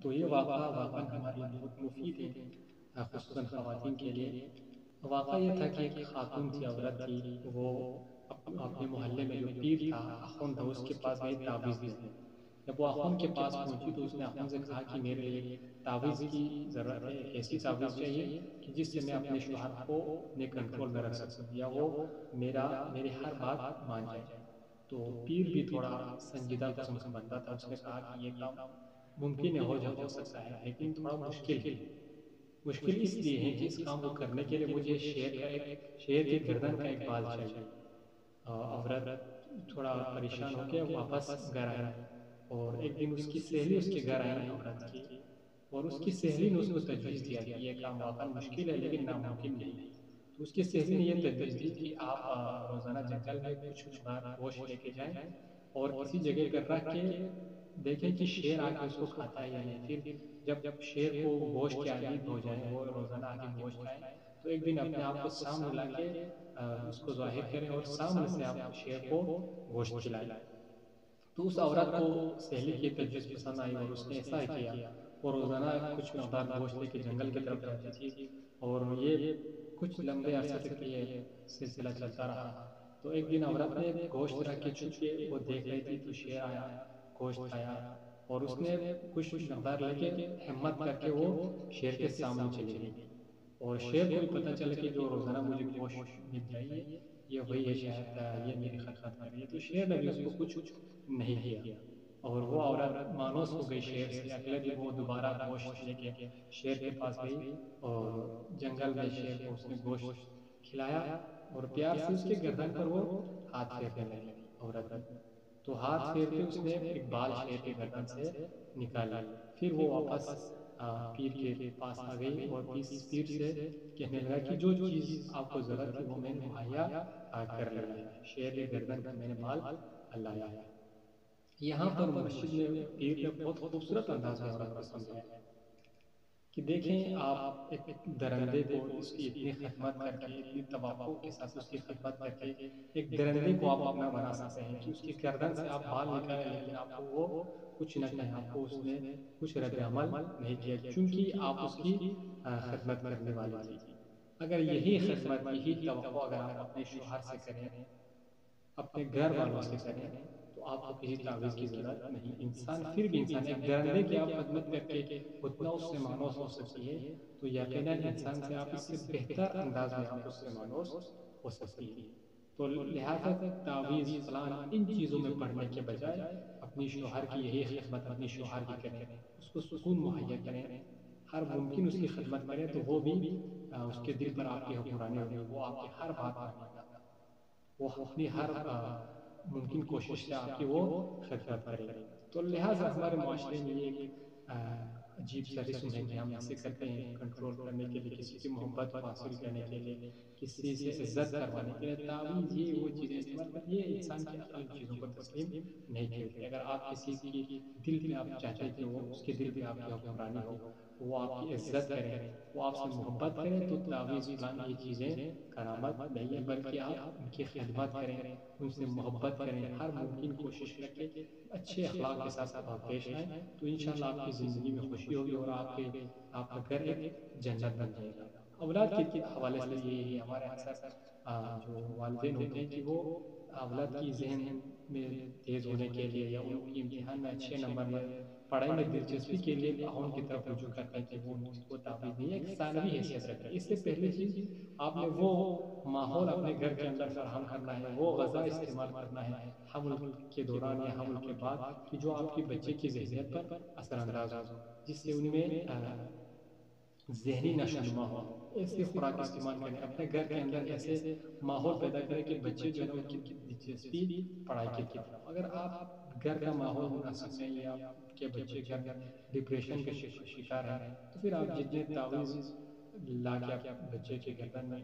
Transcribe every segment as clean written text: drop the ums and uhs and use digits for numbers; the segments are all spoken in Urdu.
تو یہ واقعہ واقعا ہمارے لیے بہت مفید ہے، خصوصاً خواتین کے لیے۔ واقعہ یہ تھا کہ ایک خاتون تھی، عورت تھی، وہ اپنے محلے میں جو پیر تھا، اخوند تھا، اس کے پاس گئی تعویذ لینے۔ جب وہ اخوند کے پاس پہنچی تو اس نے اخوند سے کہا کہ میرے لیے ایک تعویذ کی ضرورت ہے، ایک ایسی تعویذ چاہیے کہ جس سے میں اپنے شوہر کو اپنے کنٹرول میں رکھ سکوں، یا وہ میری ہر بات مان جائے۔ تو پیر بھی تھوڑا سنجیدہ قسم کا بندہ تھا، اس نے کہا کہ یہ کام ممکن ہے، ہو سکتا ہے، لیکن تھوڑا مشکل ہے۔ مشکل اس لیے ہے کہ اس کام کو کرنے کے لیے مجھے شیر کی گردن کا ایک بال چاہیے۔ عورت تھوڑا پریشان ہو کے واپس گھر آئی، اور ایک دن اس کی سہیلی اس کے گھر آئی عورت کی، اور اس کی سہیلی نے اس کو تجویز دیا کہ یہ کام واقعا مشکل ہے لیکن ناممکن نہیں۔ تو اس کی سہیلی نے یہ تجویز دی کہ آپ روزانہ جنگل میں کچھ مقدار گوشت لے کے جائیں، اور کسی جگہ پر رکھ کے دیکھیں کہ شیر آ کے اس کو کھاتا ہے یا نہیں۔ پھر جب شیر کو گوشت کے عادی ہو جائیں، وہ روزانہ آ کے گوشت کھائیں، تو ایک دن اپنے آپ کو سامنے لا کے اس کو ظاہر کریں اور سامنے سے آپ شیر کو گوشت کھلائیں۔ تو اس عورت کو سہیلی کی تجویز پسند آئی اور اس نے ایسا ہی کیا، وہ روزانہ کچھ مقدار گوشت لے کے جنگل کی طرف جاتی تھی، اور یہ کچھ لمبے عرصے تک یہ سلسلہ چلتا رہا۔ تو ایک دن عورت نے گوشت رکھ کے چھپ کے وہ دیکھ رہی تھی، تو شیر آیا، گوشت کھایا، اور اس نے کچھ مقدار لے کے ہمت کر کے وہ شیر کے سامنے چلی گئی۔ اور شیر کو بھی پتہ چلا کہ جو روزانہ مجھے گوشت مل رہی ہے یہ وہی ہے، شاید یہ میری خدمت کر رہی ہے، تو شیر نے بھی اس کو کچھ نہیں کیا۔ اور وہ عورت مانوس ہو گئی شیر سے۔ اگلے دن وہ دوبارہ گوشت لے کے شیر کے پاس گئی، اور جنگل میں شیر کو اس نے گوشت کھلایا، اور پیار سے اس کے گردن پر وہ ہاتھ پھیرنے لگی عورت۔ تو ہاتھ پھیرتے اس نے ایک بال شیر کے گردن سے نکال لی۔ پھر وہ واپس پیر کے پاس آ گئی اور پیر سے کہنے لگا کہ جو چیز آپ کو ضرورت تھی وہ میں نے مہیا کر لیا ہے، شیر کے گردن کا میں نے بال لایا ہے۔ یہاں پر مسجد میں پیر نے بہت خوبصورت انداز میں عورت کو سمجھایا کہ دیکھیں، آپ ایک درندے کو اس کی اتنی خدمت کر کے، اتنی توقع کے ساتھ اس کی خدمت کر کے، ایک درندے کو آپ اپنا بنا سکتے ہیں کہ اس کی گردن سے آپ بال نکالیں، لیکن آپ کو وہ کچھ نہ کہیں، آپ کو اس نے کچھ رد عمل نہیں کیا، چونکہ آپ اس کی خدمت کرنے والی تھی۔ اگر یہی خدمت، یہی توقع اگر آپ اپنے شوہر سے کریں، اپنے گھر والوں سے کریں، تو آپ کو کسی تعویذ کی ضرورت نہیں۔ انسان پھر بھی انسان، ایک درندے کی آپ خدمت کر کے اتنا اس سے مانوس ہو سکتی ہے، تو یقیناً انسان سے آپ اس سے بہتر انداز میں آپ اس سے مانوس ہو سکتی ہے۔ تو لہٰذا تعویذ فلان ان چیزوں میں پڑھنے کے بجائے اپنی شوہر کی یہی خدمت اپنی شوہر کی کریں، اس کو سکون مہیا کریں، ہر ممکن اس کی خدمت کریں، تو وہ بھی اس کے دل پر آپ کی حکمرانی ہوگی، وہ آپ کی ہر بات مانے گا، وہ اپنی ہر ممکن کوشش سے آپ کی وہ خدمت کرے گا۔ تو لہٰذا ہمارے معاشرے میں یہ ایک عجیب سا رسم ہے کہ ہم ایسے کرتے ہیں کنٹرول کرنے کے لیے، کسی کی محبت کو حاصل کرنے کے لیے، کسی سے عزت کروانے کے لیے تعویذ یہ وہ چیزیں استعمال کرتے ہیں۔ یہ انسان کی عقل ان چیزوں کو تسلیم نہیں کرتی۔ اگر آپ کسی کی دل پہ آپ چاہتے ہیں کہ وہ اس کے دل پہ آپ کی حکمرانی ہو، وہ آپ کی عزت کریں، وہ آپ سے محبت کریں، تو تعویذ فلان یہ چیزیں کرامت نہیں ہے، بلکہ آپ ان کی خدمت کریں، ان سے محبت کریں، ہر ممکن کوشش کر کے اچھے اخلاق کے ساتھ پیش آئیں، تو انشاءاللہ آپ کی زندگی میں خوشی ہوگی، اور آپ کا گھر ایک جنت بن جائے گا۔ اولاد کے حوالے سے یہ ہے، ہمارے اکثر جو والدین ہوتے ہیں کہ وہ اولاد کی ذہن میں تیز ہونے کے لیے، یا ان کی امتحان میں اچھے نمبر، یا پڑھائی میں دلچسپی کے لیے ان کی طرف رجوع کرتے ہیں کہ وہ ان کو تعویذ نہیں ہے، ایک ثانوی حیثیت رکھتے ہیں۔ اس سے پہلی چیز آپ نے وہ ماحول اپنے گھر کے اندر فراہم کرنا ہے، وہ غذا استعمال کرنا ہے حمل کے دوران یا حمل کے بعد، کہ جو آپ کی بچے کی ذہنیت پر اثر انداز ہو، جس سے ان میں ذہنی نشو و نما ہو۔ ایسی خوراک استعمال کریں، اپنے گھر کے اندر ایسے ماحول پیدا کریں کہ بچے جو ہے نا ان کی دلچسپی پڑھائی کی طرف ہو۔ اگر آپ گھر کا ماحول مناسب نہیں ہے، آپ کے بچے گھر میں ڈپریشن کے شکار ہیں، تو پھر آپ جتنے تعویذ لا کے آپ بچے کے گردن میں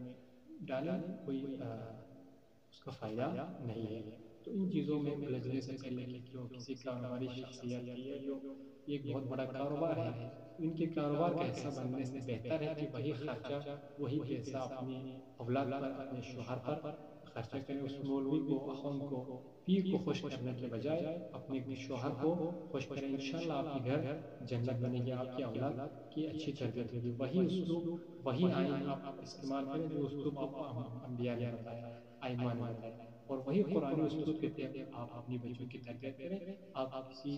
ڈالیں، کوئی اس کا فائدہ نہیں ہے۔ تو ان چیزوں میں الجھنے سے پہلے کہ جو کسی کاروباری شخصیت کی ہے، جو ایک بہت بڑا کاروبار ہے، ان کے کاروبار کا حصہ بننے سے بہتر ہے کہ وہی خرچہ، وہی پیسہ اپنی اولاد پر، اپنے شوہر پر خرچہ کریں، اس مولوی کو، اخوند کو پیر کو خوش کرنے کے بجائے اپنے شوہر کو خوش کریں، انشاءاللہ آپ کے گھر جنت بنے گی، آپ کی اولاد کی اچھی تربیت ہوگی۔ وہی اسلوب، وہی آئین آپ استعمال کریں جو اسلوب آپ کو انبیاء نے بتایا، ائمہ نے بتایا، اور وہی قرآنی اسلوب کے تحت آپ اپنی بچوں کی تربیت کریں۔ آپ کسی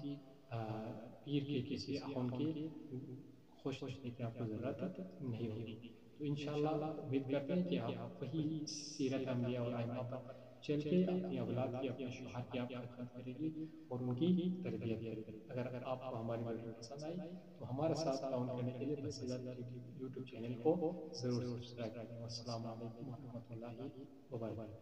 پیر کے، کسی اخوند کے خوش رشتے کی آپ کو ضرورت نہیں ہوگی۔ تو انشاءاللہ امید کرتے ہیں کہ آپ وہی سیرت انبیاء اور ائمہ پر چل کے اپنی اولاد کی، اپنے شوہر کی آپ خدمت کریں گے اور ان کی تربیت کریں گے۔ اگر آپ کو ہماری ویڈیو پسند آئی تو ہمارے ساتھ تعاون کرنے کے لیے بصیرت یوٹیوب چینل کو ضرور سبسکرائب کریں۔ والسلام علیکم ورحمۃ اللہ وبرکاتہ۔